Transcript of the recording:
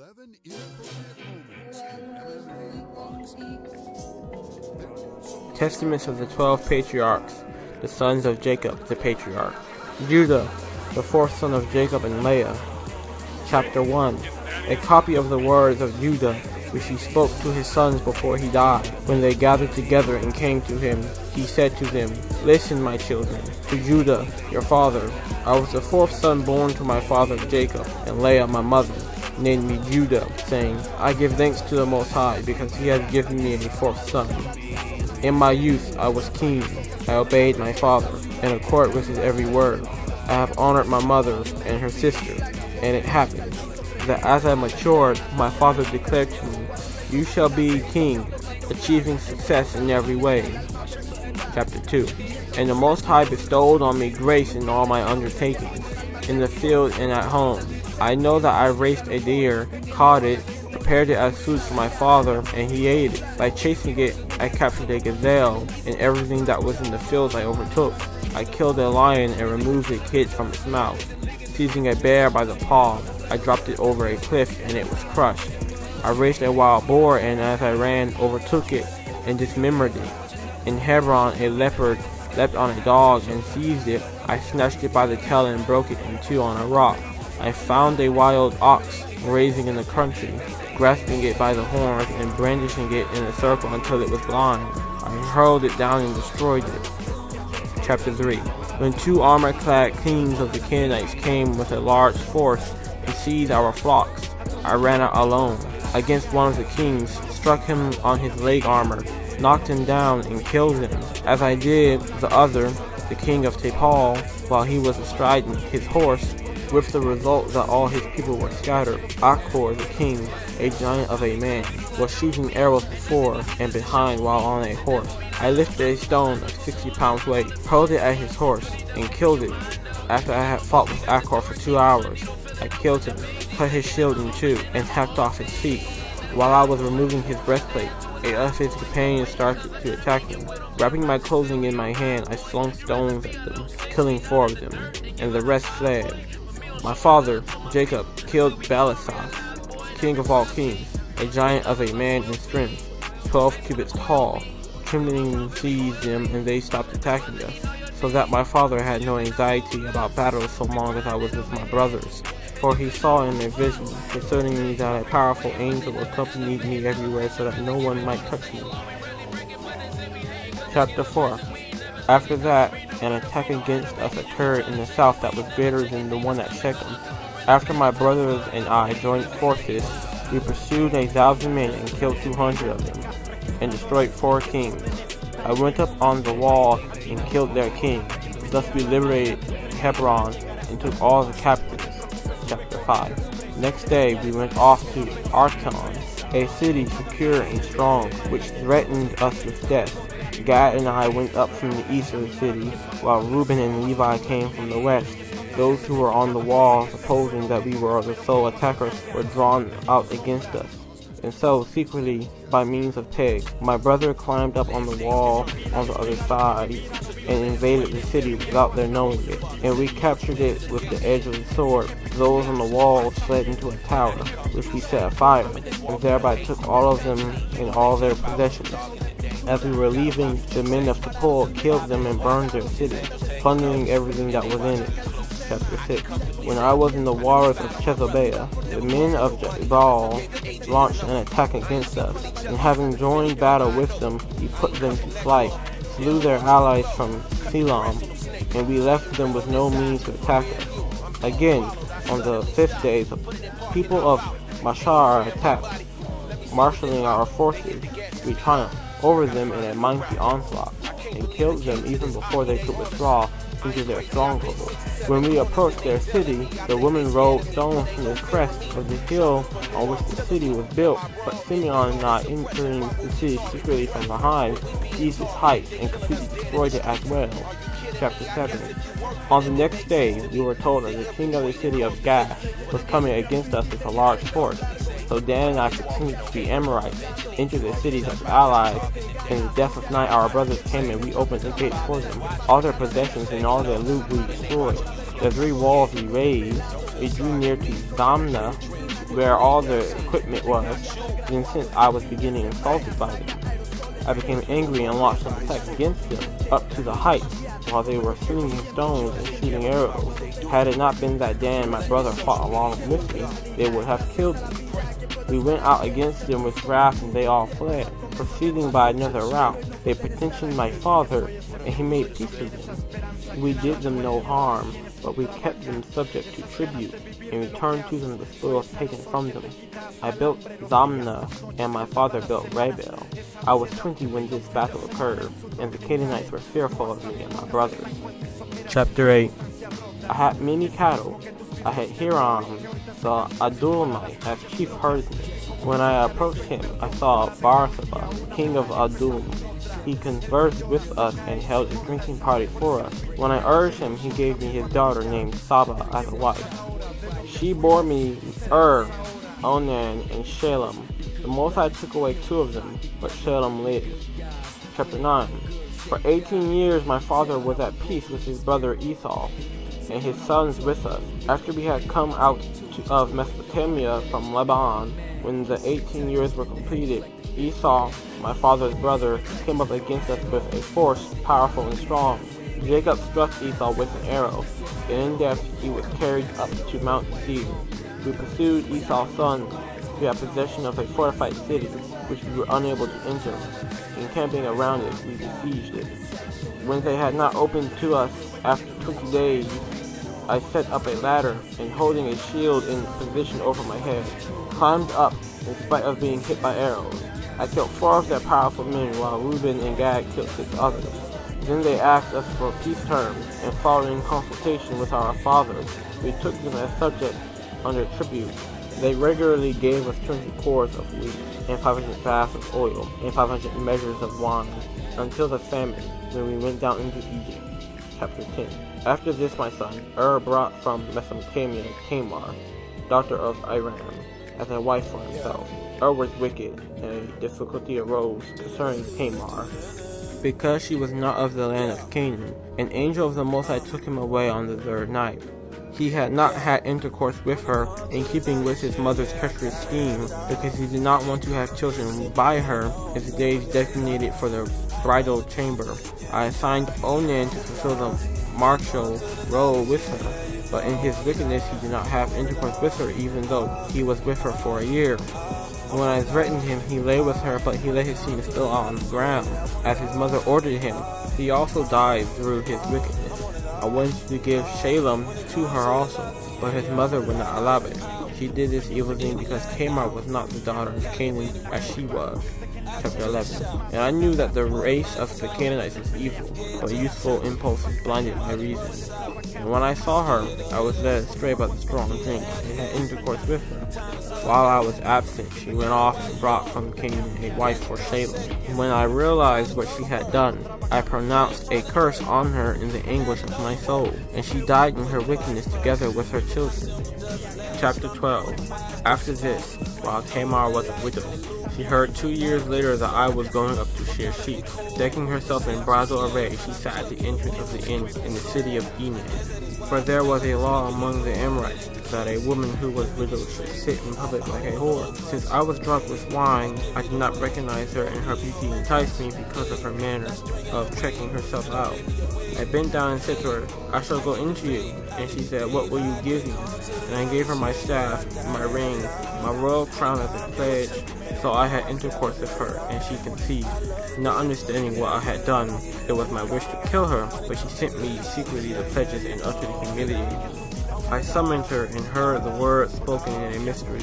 11 inappropriate moments in MMA boxing. Testaments of the 12 Patriarchs, the sons of Jacob the Patriarch. Judah, the fourth son of Jacob and Leah. Chapter 1. A copy of the words of Judah, which he spoke to his sons before he died. When they gathered together and came to him, he said to them, "Listen, my children, to Judah, your father. I was the fourth son born to my father Jacob, and Leah, my mother, named me Judah, saying, I give thanks to the Most High, because he has given me a fourth son. In my youth I was keen. I obeyed my father, in accord with his every word. I have honored my mother and her sister, and it happened that as I matured, my father declared to me, You shall be king, achieving success in every way." Chapter 2. And the Most High bestowed on me grace in all my undertakings, in the field and at home. I know that I raced a deer, caught it, prepared it as food for my father, and he ate it. By chasing it, I captured a gazelle, and everything that was in the fields I overtook. I killed a lion and removed a kid from its mouth. Seizing a bear by the paw, I dropped it over a cliff, and it was crushed. I raced a wild boar, and as I ran, overtook it and dismembered it. In Hebron, a leopard leapt on a dog and seized it. I snatched it by the tail and broke it in two on a rock. I found a wild ox grazing in the country, grasping it by the horns and brandishing it in a circle until it was blind. I hurled it down and destroyed it. Chapter 3. When two armor-clad kings of the Canaanites came with a large force to seize our flocks, I ran out alone against one of the kings, struck him on his leg armor, knocked him down, and killed him. As I did the other, the king of Tapal, while he was astride his horse, with the result that all his people were scattered. Achor, the king, a giant of a man, was shooting arrows before and behind while on a horse. I lifted a stone of 60 pounds weight, hurled it at his horse, and killed it. After I had fought with Achor for 2 hours, I killed him, cut his shield in two, and hacked off his feet. While I was removing his breastplate, a of his companions started to attack him. Wrapping my clothing in my hand, I flung stones at them, killing 4 of them, and the rest fled. My father, Jacob, killed Balasoth, king of all kings, a giant of a man in strength, 12 cubits tall. Trembling seized them, and they stopped attacking us, so that my father had no anxiety about battles so long as I was with my brothers. For he saw in a vision concerning me that a powerful angel accompanied me everywhere so that no one might touch me. Chapter 4. After that, an attack against us occurred in the south that was greater than the one at Shechem. After my brothers and I joined forces, we pursued 1,000 men and killed 200 of them, and destroyed 4 kings. I went up on the wall and killed their king. Thus we liberated Hebron and took all the captives. Chapter 5. Next day we went off to Arton, a city secure and strong, which threatened us with death. Gad and I went up from the east of the city, while Reuben and Levi came from the west. Those who were on the wall, supposing that we were the sole attackers, were drawn out against us. And so, secretly, by means of pegs, my brother climbed up on the wall on the other side and invaded the city without their knowing it. And we captured it with the edge of the sword. Those on the walls fled into a tower, which we set afire, and thereby took all of them and all their possessions. As we were leaving, the men of Tapal killed them and burned their city, plundering everything that was in it. Chapter 6. When I was in the waters of Chezobeah, the men of Jabal launched an attack against us, and having joined battle with them, we put them to flight, slew their allies from Selam, and we left them with no means to attack us. Again, on the 5th day, the people of Mashar attacked. Marshalling our forces, we triumphed over them in a mighty onslaught, and killed them even before they could withdraw into their stronghold. When we approached their city, the women rolled stones from the crest of the hill on which the city was built, but Simeon, not entering the city secretly from behind, seized its heights and completely destroyed it as well. Chapter 7. On the next day, we were told that the king of the city of Gath was coming against us with a large force. So Dan and I continued to be Amorites, entered the cities as allies. In the death of night, our brothers came and we opened the gates for them. All their possessions and all their loot we destroyed. The 3 walls we razed. We drew near to Zamna, where all the equipment was. Then since I was beginning insulted by them, I became angry and launched an attack against them up to the heights, while they were slinging stones and shooting arrows. Had it not been that Dan, my brother, fought along with me, they would have killed me. We went out against them with wrath, and they all fled. Proceeding by another route, they petitioned my father, and he made peace with them. We did them no harm, but we kept them subject to tribute, and returned to them the spoils taken from them. I built Zamna, and my father built Rabel. I was 20 when this battle occurred, and the Canaanites were fearful of me and my brothers. Chapter 8. I had many cattle. I had Hiram, the Adulamite, as chief herdsman. When I approached him, I saw Barsaba, king of Adullam. He conversed with us and held a drinking party for us. When I urged him, he gave me his daughter named Saba as a wife. She bore me Onan, and Shalem. The Most took away 2 of them, but Shalem lived. Chapter 9. For 18 years my father was at peace with his brother Esau, and his sons with us. After we had come out of Mesopotamia from Lebanon, when the 18 years were completed, Esau, my father's brother, came up against us with a force powerful and strong. Jacob struck Esau with an arrow, and in death he was carried up to Mount Seir. We pursued Esau's sons. We had possession of a fortified city, which we were unable to enter. Encamping around it, we besieged it. When they had not opened to us after 20 days, I set up a ladder, and holding a shield in position over my head, climbed up in spite of being hit by arrows. I killed 4 of their powerful men, while Reuben and Gad killed 6 others. Then they asked us for peace terms, and following consultation with our fathers, we took them as subjects under tribute. They regularly gave us 20 cores of wheat, and 500 baths of oil, and 500 measures of wine, until the famine, when we went down into Egypt. Chapter 10. After this my son, brought from Mesopotamia Tamar, daughter of Aram, as a wife for himself. Was wicked, and a difficulty arose concerning Tamar, because she was not of the land of Canaan. An angel of the Most High took him away on the 3rd night. He had not had intercourse with her, in keeping with his mother's treacherous scheme, because he did not want to have children by her, as the days designated for the bridal chamber. I assigned Onan to fulfill the martial role with her, but in his wickedness he did not have intercourse with her, even though he was with her for a year. When I threatened him, he lay with her, but he let his seed spill out on the ground, as his mother ordered him. He also died through his wickedness. I wanted to give Shalem to her also, but his mother would not allow it. She did this evil thing because Tamar was not the daughter of Canaan as she was. Chapter 11. And I knew that the race of the Canaanites is evil, but youthful impulses blinded my reason. And when I saw her, I was led astray by the strong drink, and had intercourse with her. While I was absent, she went off and brought from Canaan a wife for Shalem. When I realized what she had done, I pronounced a curse on her in the anguish of my soul, and she died in her wickedness together with her children. Chapter 12. After this, while Tamar was a widow, she heard 2 years later that I was going up to shear sheep. Decking herself in bridal array, she sat at the entrance of the inn in the city of Enan. For there was a law among the Amorites that a woman who was widowed should sit in public like a whore. Since I was drunk with wine, I did not recognize her, and her beauty enticed me because of her manner of trekking herself out. I bent down and said to her, I shall go into you. And she said, what will you give me? And I gave her my staff, my ring, my royal crown as a pledge. So I had intercourse with her, and she conceived. Not understanding what I had done, it was my wish to kill her, but she sent me secretly the pledges and utterly humiliated me. I summoned her and heard the words spoken in a mystery.